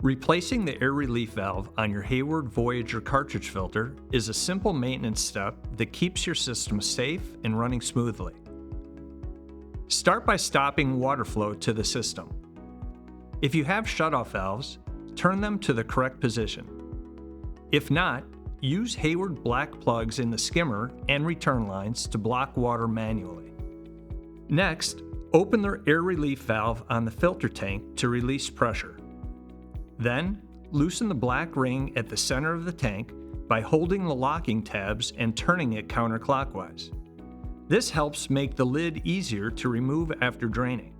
Replacing the air relief valve on your Hayward Voyager cartridge filter is a simple maintenance step that keeps your system safe and running smoothly. Start by stopping water flow to the system. If you have shutoff valves, turn them to the correct position. If not, use Hayward black plugs in the skimmer and return lines to block water manually. Next, open the air relief valve on the filter tank to release pressure. Then, loosen the black ring at the center of the tank by holding the locking tabs and turning it counterclockwise. This helps make the lid easier to remove after draining.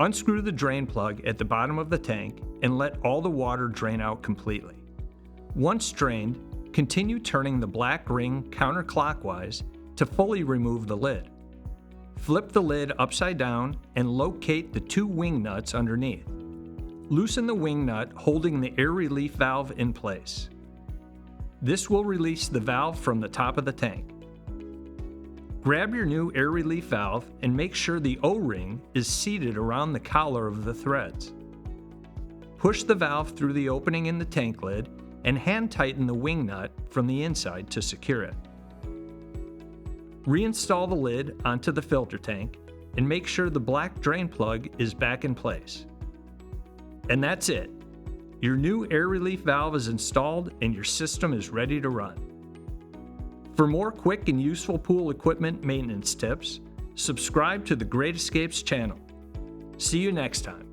Unscrew the drain plug at the bottom of the tank and let all the water drain out completely. Once drained, continue turning the black ring counterclockwise to fully remove the lid. Flip the lid upside down and locate the two wing nuts underneath. Loosen the wing nut holding the air relief valve in place. This will release the valve from the top of the tank. Grab your new air relief valve and make sure the O-ring is seated around the collar of the threads. Push the valve through the opening in the tank lid and hand tighten the wing nut from the inside to secure it. Reinstall the lid onto the filter tank and make sure the black drain plug is back in place. And that's it. Your new air relief valve is installed and your system is ready to run. For more quick and useful pool equipment maintenance tips, subscribe to the Great Escapes channel. See you next time.